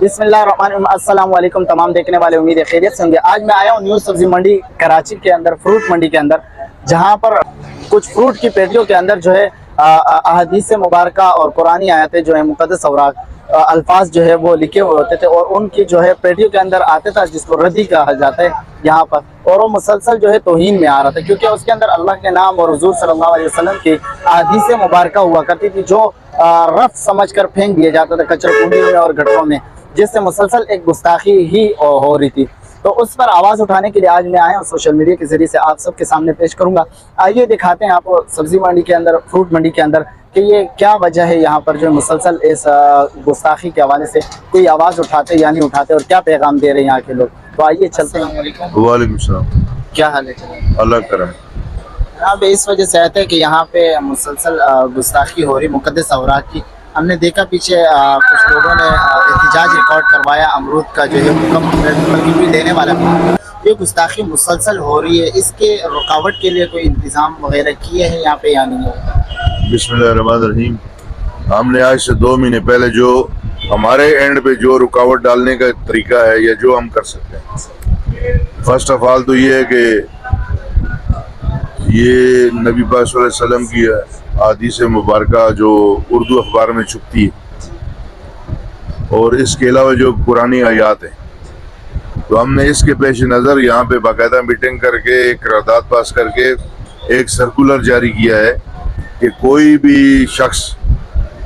बिस्मिल्लाहिर्रहमानिर्रहीम। अस्सलाम वालेकुम तमाम देखने वाले, उम्मीद है खैरियत से होंगे। आज मैं आया हूँ न्यू सब्जी मंडी कराची के अंदर, फ्रूट मंडी के अंदर, जहाँ पर कुछ फ्रूट की पेटियों के अंदर जो है अहादीस मुबारक और कुरानी आयतें जो है मुक़द्दस औराक अल्फाज जो है वो लिखे हुए होते थे और उनकी जो है पेटियों के अंदर आते था, जिसको रद्दी कहा जाता है यहाँ पर, और वो मुसलसल जो है तौहीन में आ रहा था, क्योंकि उसके अंदर अल्लाह के नाम और हुज़ूर सल्लल्लाहु अलैहि वसल्लम की अहादीस मुबारक हुआ करती थी, जो रफ समझ कर फेंक दिया जाता था कचरकुंडी में और गटरों में, जिससे मुसलसल एक गुस्ताखी ही हो रही थी। तो उस पर आवाज़ उठाने के लिए आज मैं आया हूँ, सोशल मीडिया के जरिए से आप सबके सामने पेश करूँगा। आइए दिखाते हैं आपको सब्जी मंडी के अंदर, फ्रूट मंडी के अंदर, कि ये क्या वजह है यहाँ पर जो मुसलसल इस गुस्ताखी के हवाले से कोई आवाज़ उठाते या नहीं उठाते, और क्या पैगाम दे रहे हैं यहाँ के लोग। तो आइए चलते हैं। वालेकुम सलाम। क्या हाल है? अल्लाह करम। यहाँ पे इस वजह से आते हैं कि यहाँ पे मुसलसल गुस्ताखी हो रही मुक़द्दस औराक की। हमने देखा पीछे कुछ लोगों ने एहतजाज रिकॉर्ड करवाया अमरूद का, जो है बल्कि कोई देने वाला नहीं। ये गुस्ताखी मुसलसल हो रही है, इसके रुकावट के लिए कोई इंतज़ाम वगैरह किए हैं यहाँ पे या नहीं? बिस्मिल्लाहिर्रहमानिर्रहीम। हमने आज से 2 महीने पहले जो हमारे एंड पे जो रुकावट डालने का तरीका है या जो हम कर सकते हैं, फर्स्ट ऑफ ऑल तो ये है कि ये नबी पाक सल्लल्लाहु अलैहि वसल्लम की हदीस मुबारक जो उर्दू अखबार में छपती है, और इसके अलावा जो पुरानी आयात हैं, तो हमने इसके पेश नज़र यहाँ पे बाकायदा मीटिंग करके एक करारदाद पास करके एक सर्कुलर जारी किया है कि कोई भी शख्स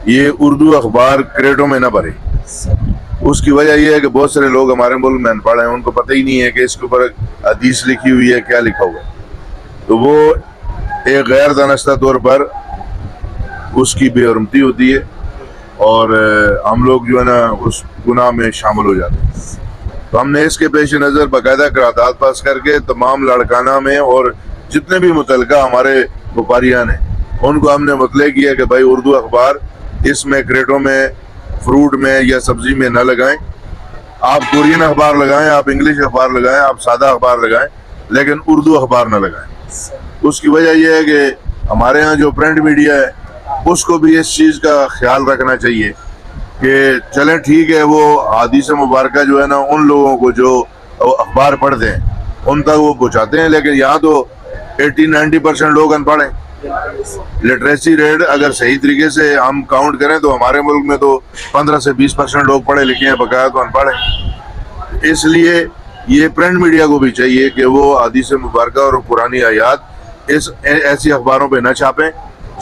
ये उर्दू अखबार क्रेटों में ना भरे। उसकी वजह यह है कि बहुत सारे लोग हमारे मुल्क में अनपढ़ हैं, उनको पता ही नहीं है कि इसके ऊपर हदीस लिखी हुई है, क्या लिखा हुआ है, तो वो एक गैर दानिस्ता तौर पर उसकी बेहरमती होती है और हम लोग जो है ना उस गुनाह में शामिल हो जाते हैं। तो हमने इसके पेश नज़र बाकायदा करारदाद पास करके तमाम लड़काना में और जितने भी मुतलका हमारे व्यापारियान हैं उनको हमने मुतले किया कि भाई उर्दू अखबार इसमें क्रेटों में, फ्रूट में या सब्जी में न लगाएं। आप कोरियन अखबार लगाएं, आप इंग्लिश अखबार लगाएं, आप सादा अखबार लगाएं, लेकिन उर्दू अखबार न लगाएं। उसकी वजह यह है कि हमारे यहाँ जो प्रिंट मीडिया है उसको भी इस चीज़ का ख्याल रखना चाहिए कि चलें ठीक है, वो हदीस मुबारक जो है ना उन लोगों को जो अखबार पढ़ते हैं उन तक वो पहुँचाते हैं, लेकिन यहाँ तो 80-90% लोग अनपढ़ हैं। लिटरेसी रेट अगर सही तरीके से हम काउंट करें तो हमारे मुल्क में तो 15 से 20% लोग पढ़े लिखे हैं, बकाया तो अनपढ़ हैं। इसलिए ये प्रिंट मीडिया को भी चाहिए कि वो हदीस मुबारक और पुरानी आयात इस ऐसी अखबारों पे न छापें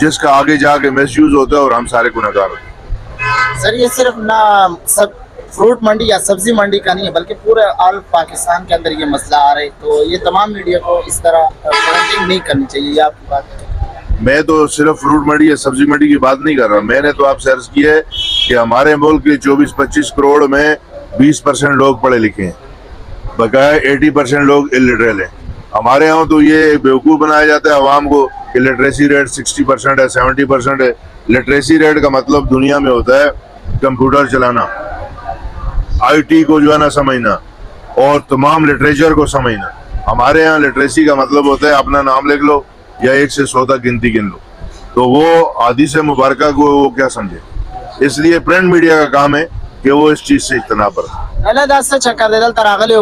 जिसका आगे जाके मिसयूज होता है और हम सारे गुनहगार होते हैं। सर, ये सिर्फ ना सब फ्रूट मंडी या सब्जी मंडी का नहीं है, बल्कि पूरे ऑल पाकिस्तान के अंदर ये मसला आ रहा है, तो ये तमाम मीडिया को इस तरह प्रिंटिंग नहीं करनी चाहिए। ये आपकी बात है? मैं तो सिर्फ फ्रूट मंडी या सब्जी मंडी की बात नहीं कर रहा, मैंने तो आपसे अर्ज किया है कि हमारे मुल्क के 24-25 करोड़ में 20% लोग पढ़े लिखे हैं, बकाया 80% लोग इलिटरेट हैं। हमारे यहाँ तो ये बेवकूफ़ बनाया जाता है अवाम को कि लिटरेसी रेट 60% है, 70% है। लिटरेसी रेट का मतलब दुनिया में होता है कंप्यूटर चलाना, IT को जो है ना समझना और तमाम लिटरेचर को समझना। हमारे यहाँ लिटरेसी का मतलब होता है अपना नाम लिख लो या 1 से 100 तक गिनती गिन लो, तो वो हदीस मुबारक को वो क्या समझे। इसलिए प्रिंट मीडिया का काम है कि वो इस चीज़ से इज्तनाब बरते।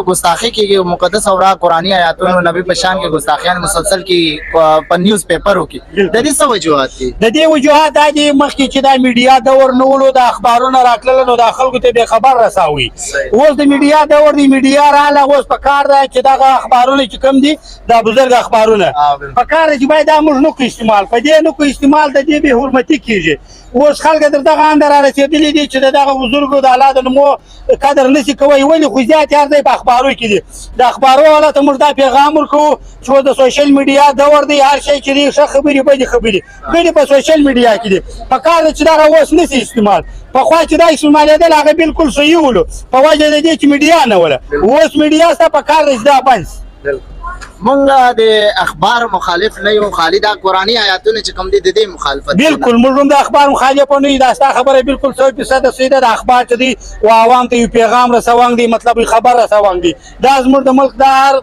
गुस्ताखी की मुक़द्दस औराक कुरानी आयातों नबी पशान के गुस्ताखियान मुसलसल की न्यूज़ पेपर की ददी स वजूहात की ददी वजूहात आदि मखकी چې دا میډیا دور نو د اخبارونو راتلل نو د خلکو ته به خبر رساوي. اوس د میډیا دور دی میډیا رااله، اوس په کار ده چې دا اخبارونه چې کم دي دا بزرګ اخبارونه په کار چې باید دا موږ نو کو استعمال په دې نو کو استعمال د دې به حرمتي کیږي. اوس خلک در دغه اندر رسیدلي دي چې دغه بزرګو د اولاد نو قدر نشي کوي، ولې خو زیات یار دی په اخبارو کې دي. د اخبارو حالت موږ دا پیغام ورکو چې د سوشل میډیا دور دی، هر شي چې دی ښه خبرې به دي خبرې ګډې په سوشل میډیا کې دي. په کار چې دا اوس نشي استعمال، په خوا چې دا استعمالېدل هغه بالکل صحیح ولو په وجه د دې چې میډیا نه وله. اوس میډیا ستا په کار دی دا بنس. منگا د اخبار مخالف نه یو خالدا قرآنی آیاتونه چې کوم دي د دې مخالفت بالکل موږ د اخبار مخالف نه یو. دا ستا خبره بالکل 100% صحیح ده. د اخبار چې دی او عوام ته یو پیغام رسوان دي، مطلب خبر رسوان دي. دا زموږ د ملک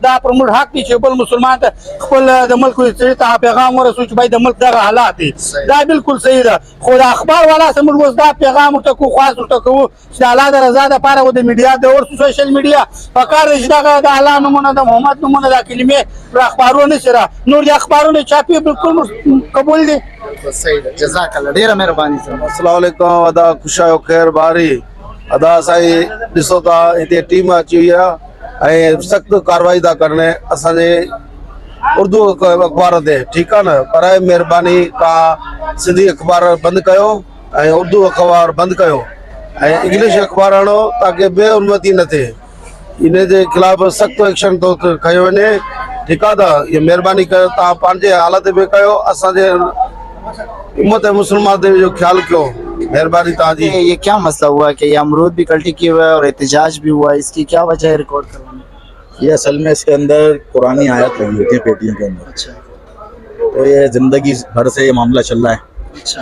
دا پر موږ حق دي چې بل مسلمان ته خپل د ملک ته پیغام ورسوي چې باید د ملک دغه حالات دي. دا بالکل صحیح ده. خو د اخبار والا سره موږ اوس دا پیغام ورته کوو، خواست ورته کوو چې د الله د رضا دپاره و د میډیا د ور سوشل میډیا پکار دی چې دغه د الله نومونه د محمد نومونه دا کلمې پر اخبارونه سره نور د اخبارونه چاپي بالکل قبول دي. صحیح ده. جزاک الله، ډیره مهرباني سره. السلام علیکم. ادا خوشاयो خیر باری ادا سائیں ॾिसो था हिते टीम अची वई आहे ऐं सख़्तु कार्रवाई था करनि असांजे उर्दू अख़बार ते, ठीकु आहे न. पर महिरबानी तव्हां सिंधी अख़बार बंदि कयो ऐं उर्दू अख़बार बंदि कयो ऐं इंग्लिश अख़बार आणो ताकी बेउनमती न थिए. इन जे ख़िलाफ़ सख़्तु एक्शन थो खयो वञे, ठीकु आहे त. इहा महिरबानी कयो, तव्हां पंहिंजे हालत में कयो, असांजे उम्मत मुसलमान ते जो ख्याल कयो, मेहरबानी तव्हांजी. ये क्या मसला हुआ कि ये अमरूद भी कल्टी किए हुआ है और एहतजाज भी हुआ है, इसकी क्या वजह है रिकॉर्ड करवाने? ये असल में इसके अंदर कुरानी आयत लगी होती है पेटियों के अंदर. अच्छा तो ये ज़िंदगी भर से ये मामला चल रहा है, अच्छा.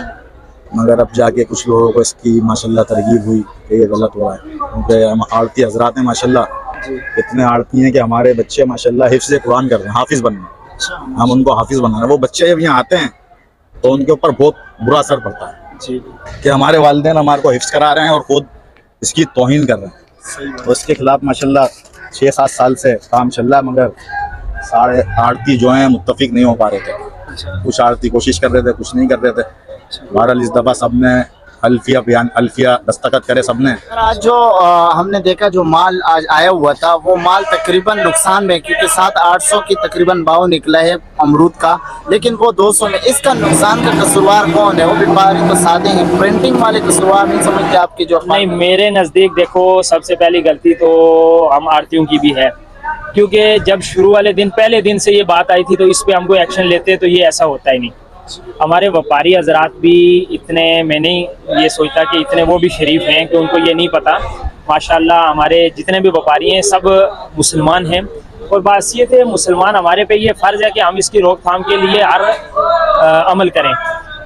मगर अब जाके कुछ लोगों को इसकी माशाल्लाह तरगीब हुई कि ये गलत हो रहा है. क्योंकि हम आड़ती हजरात हैं माशाल्लाह, इतने आड़ती हैं कि हमारे बच्चे माशाल्लाह हिफ्ज़ कुरान कर रहे हैं, हाफिज़ बन रहे हैं. अच्छा हम उनको हाफिज़ बना रहे हैं. वो बच्चे जब यहाँ आते हैं तो उनके ऊपर बहुत बुरा असर पड़ता है जी. कि हमारे वालिदैन हमारे को हिफ्ज़ करा रहे हैं और खुद इसकी तौहीन कर रहे हैं. तो इसके खिलाफ माशाल्लाह 6-7 साल से काम चल रहा है, मगर सारे आड़ती जो हैं मुत्तफिक नहीं हो पा रहे थे. कुछ आड़ती कोशिश कर रहे थे, कुछ नहीं कर रहे थे. बहरहाल इस दफ़ा सब ने अल्फिया दस्तखत करे सबने. आज जो हमने देखा जो माल आज आया हुआ था वो माल तकरीबन नुकसान में, क्योंकि 700-800 की तकरीबन भाव निकला है अमरूद का, लेकिन वो 200 में. इसका नुकसान का कसूरवार कौन है? वो व्यापारी तो सादे हैं, प्रिंटिंग वाले कसूरवार नहीं समझते आपकी जो नहीं, मेरे नज़दीक देखो सबसे पहली गलती तो हम आड़तियों की भी है, क्योंकि जब शुरू वाले दिन पहले दिन से ये बात आई थी तो इस पे हम कोई एक्शन लेते तो ये ऐसा होता ही नहीं. हमारे व्यापारी हजरात भी इतने, मैं नहीं ये सोचता कि इतने वो भी शरीफ हैं कि उनको ये नहीं पता. माशाल्लाह हमारे जितने भी व्यापारी हैं सब मुसलमान हैं, और बात ये थे मुसलमान हमारे पे ये फ़र्ज़ है कि हम इसकी रोकथाम के लिए हर अमल करें.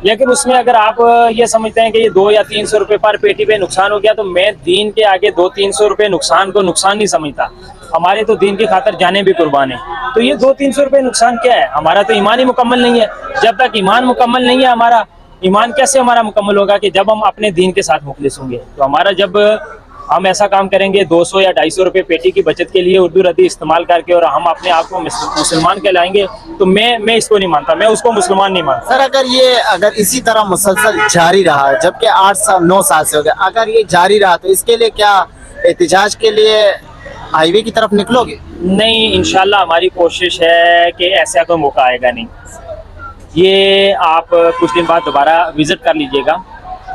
लेकिन उसमें अगर आप ये समझते हैं कि ये 2 या 300 रुपये पर पेटी पे नुकसान हो गया, तो मैं दीन के आगे 200-300 रुपये नुकसान को नुकसान नहीं समझता. हमारे तो दीन की खातर जाने भी कुर्बान है. तो ये 200-300 रुपये नुकसान क्या है? हमारा तो ईमान ही मुकम्मल नहीं है. जब तक ईमान मुकम्मल नहीं है, हमारा ईमान कैसे हमारा मुकम्मल होगा कि जब हम अपने दीन के साथ मुखलिस होंगे. तो हमारा जब हम ऐसा काम करेंगे 200 या 250 रुपये पेटी की बचत के लिए उर्दू रद्दी इस्तेमाल करके, और हम अपने आप को मुसलमान कहलाएंगे, तो मैं इसको नहीं मानता, मैं उसको मुसलमान नहीं मानता. सर अगर इसी तरह मुसलसल जारी रहा, जबकि 8-9 साल से हो गया, अगर ये जारी रहा तो इसके लिए क्या एहतजाज के लिए हाईवे की तरफ निकलोगे? नहीं, इंशाल्लाह हमारी कोशिश है कि ऐसा कोई मौका आएगा नहीं. ये आप कुछ दिन बाद दोबारा विज़िट कर लीजिएगा.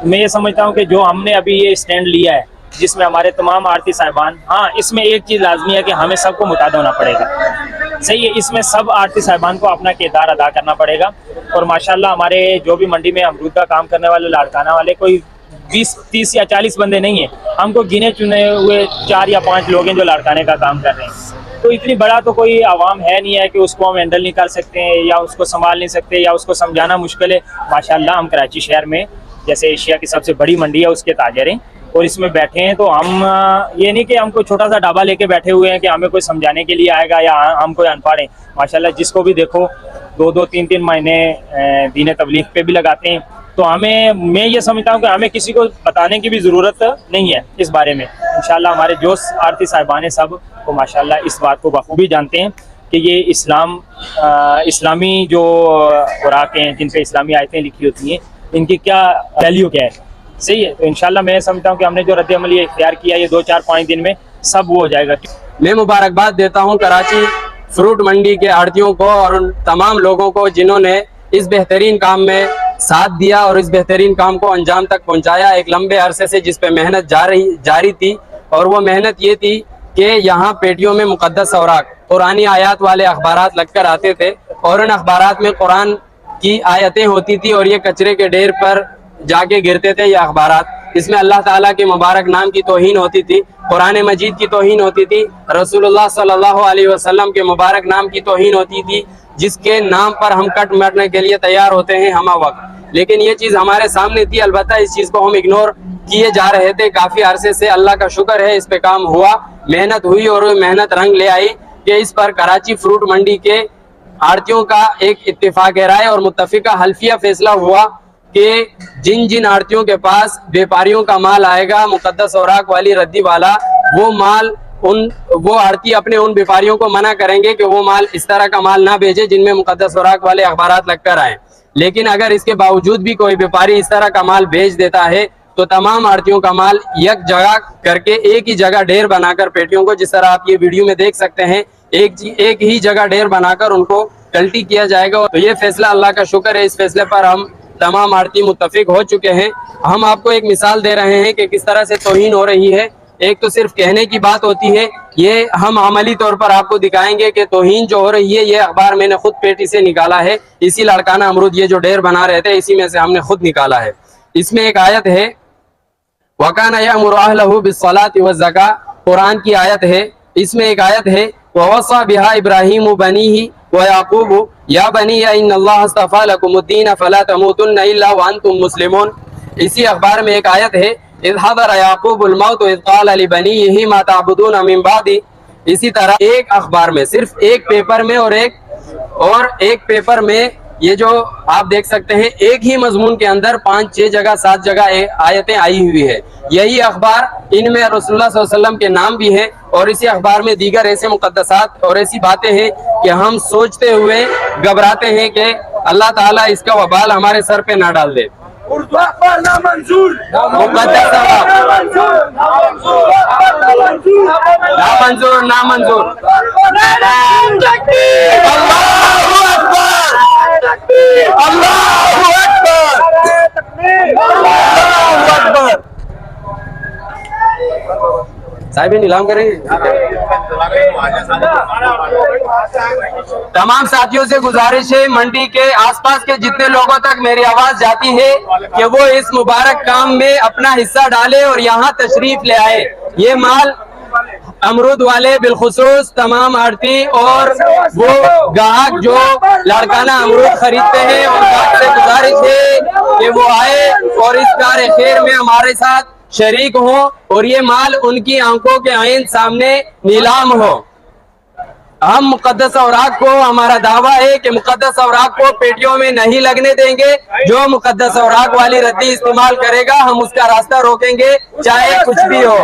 मैं ये समझता हूँ कि जो हमने अभी ये स्टैंड लिया है, जिसमें हमारे तमाम आरती साहिबान, हाँ इसमें एक चीज़ लाजमी है कि हमें सबको मुताद होना पड़ेगा. सही है, इसमें सब आरती साहिबान को अपना किरदार अदा करना पड़ेगा. और माशाल्लाह हमारे जो भी मंडी में अमरूद का काम करने वाले लाड़काना वाले कोई 20-30 या 40 बंदे नहीं हैं. हमको गिने चुने हुए 4 या 5 लोग हैं जो लाड़काने का काम कर रहे हैं. तो इतनी बड़ा तो कोई आवाम है नहीं है कि उसको हम हैंडल नहीं कर सकते हैं, या उसको संभाल नहीं सकते, या उसको समझाना मुश्किल है. माशाल्लाह हम कराची शहर में जैसे एशिया की सबसे बड़ी मंडी है उसके ताजर हैं, और इसमें बैठे हैं. तो हम ये नहीं कि हम कोई छोटा सा ढाबा लेके बैठे हुए हैं कि हमें कोई समझाने के लिए आएगा या हम कोई अनपढ़ हैं. माशाल्लाह जिसको भी देखो 2-2, 3-3 महीने दीन तबलीग पे भी लगाते हैं. तो मैं ये समझता हूँ कि हमें किसी को बताने की भी ज़रूरत नहीं है इस बारे में. इंशाल्लाह हमारे जो आरती साहिबान सब वो माशाल्लाह इस बात को बखूबी जानते हैं कि ये इस्लामी जो खुराक हैं, जिन पे इस्लामी आयतें लिखी होती हैं, इनकी क्या वैल्यू क्या है. सही है. तो इंशाल्लाह मैं समझता हूँ कि हमने जो रद्द अमल ये इख्तियार किया, ये 2-4-5 दिन में सब वो हो जाएगा. मैं मुबारकबाद देता हूँ कराची फ्रूट मंडी के आड़तियों को और उन तमाम लोगों को जिन्होंने इस बेहतरीन काम में साथ दिया और इस बेहतरीन काम को अंजाम तक पहुंचाया. एक लंबे अरसे से जिस पे मेहनत जारी थी, और वो मेहनत ये थी कि यहाँ पेटियों में मुक़द्दस औराक कुरानी आयत वाले अखबारात लगकर आते थे, और उन अखबारात में कुरान की आयतें होती थी, और ये कचरे के ढेर पर जाके गिरते थे ये अखबारात. इसमें अल्लाह ताला के मुबारक नाम की तौहीन होती थी, कुरान मजीद की तौहीन होती थी, रसूलुल्लाह सल्लल्लाहु अलैहि वसल्लम के मुबारक नाम की तौहीन होती थी, जिसके नाम पर हम कट मरने के लिए तैयार होते हैं हम वक्त। लेकिन ये चीज़ हमारे सामने थी, अलबत्ता इस चीज़ को हम इग्नोर किए जा रहे थे। काफ़ी अरसे से अल्लाह का शुक्र है इस पे काम हुआ, मेहनत हुई और वो मेहनत रंग ले आई कि इस पर कराची फ्रूट मंडी के आड़तियों का एक इत्तेफाक राय और मुत्तफिका हल्फिया फैसला हुआ कि जिन जिन आड़तियों के पास व्यापारियों का माल आएगा मुकद्दस औराक वाली रद्दी वाला, वो माल वो आड़ती अपने उन व्यापारियों को मना करेंगे कि वो माल इस तरह का माल ना भेजे जिनमें मुकद्दस औराक वाले अखबारात लगकर आए। लेकिन अगर इसके बावजूद भी कोई व्यापारी इस तरह का माल भेज देता है तो तमाम आड़तियों का माल एक जगह करके एक ही जगह ढेर बनाकर पेटियों को, जिस तरह आप ये वीडियो में देख सकते हैं, एक ही जगह ढेर बनाकर उनको टल्टी किया जाएगा। तो ये फैसला अल्लाह का शुक्र है, इस फैसले पर हम तमाम आड़ती मुत्तफिक हो चुके हैं। हम आपको एक मिसाल दे रहे हैं कि किस तरह से तौहीन हो रही है। एक तो सिर्फ कहने की बात होती है, ये हम अमली तौर पर आपको दिखाएंगे कि तौहीन जो हो रही है, ये अखबार मैंने खुद पेटी से निकाला है। इसी लड़काना अमरूद ये जो ढेर बना रहे थे इसी में से हमने खुद निकाला है। इसमें एक आयत है, वकाना यअमुरु अहलहु बिस्सलाति वज़्ज़का, कुरान की आयत है। इसमें एक आयत है, ववस्सा बिहा इब्राहीम बनीही व याकूब या बनी इन्नल्लाह अस्तफ़ा लकुमुद्दीन फला तमूतुन्ना इल्ला व अंतुम मुस्लिमून। इसी अखबार में एक आयत है, इज़ हज़र याकूबुल मौत इज़ क़ाल लिबनीही मा तअबुदून मिन बादी। इसी तरह एक अखबार में सिर्फ एक पेपर में और एक पेपर में ये जो आप देख सकते हैं, एक ही मजमून के अंदर 5-6 जगह 7 जगह आयतें आई हुई है। यही अखबार, इनमें रसूलुल्लाह सल्लल्लाहु अलैहि वसल्लम के नाम भी हैं और इसी अखबार में दीगर ऐसे मुकद्दसात और ऐसी बातें हैं कि हम सोचते हुए घबराते हैं कि अल्लाह ताला इसका वबाल हमारे सर पे ना डाल दे। नामंजूर। साहिब नीलाम करेंगे। तमाम साथियों से गुजारिश है, मंडी के आसपास के जितने लोगों तक मेरी आवाज जाती है कि वो इस मुबारक काम में अपना हिस्सा डाले और यहाँ तशरीफ ले आए। ये माल अमरूद वाले बिलखुसूस तमाम आड़ती और वो गाहक जो लड़काना अमरूद खरीदते हैं, और गाहक से गुजारिश है कि वो आए और इस कार खैर में हमारे साथ शरीक हो और ये माल उनकी आंखों के आईन सामने नीलाम हो। हम मुकद्दस औराक को, हमारा दावा है कि मुकद्दस औराक को पेटियों में नहीं लगने देंगे। जो मुकद्दस औराक वाली रद्दी इस्तेमाल करेगा हम उसका रास्ता रोकेंगे, चाहे कुछ भी हो।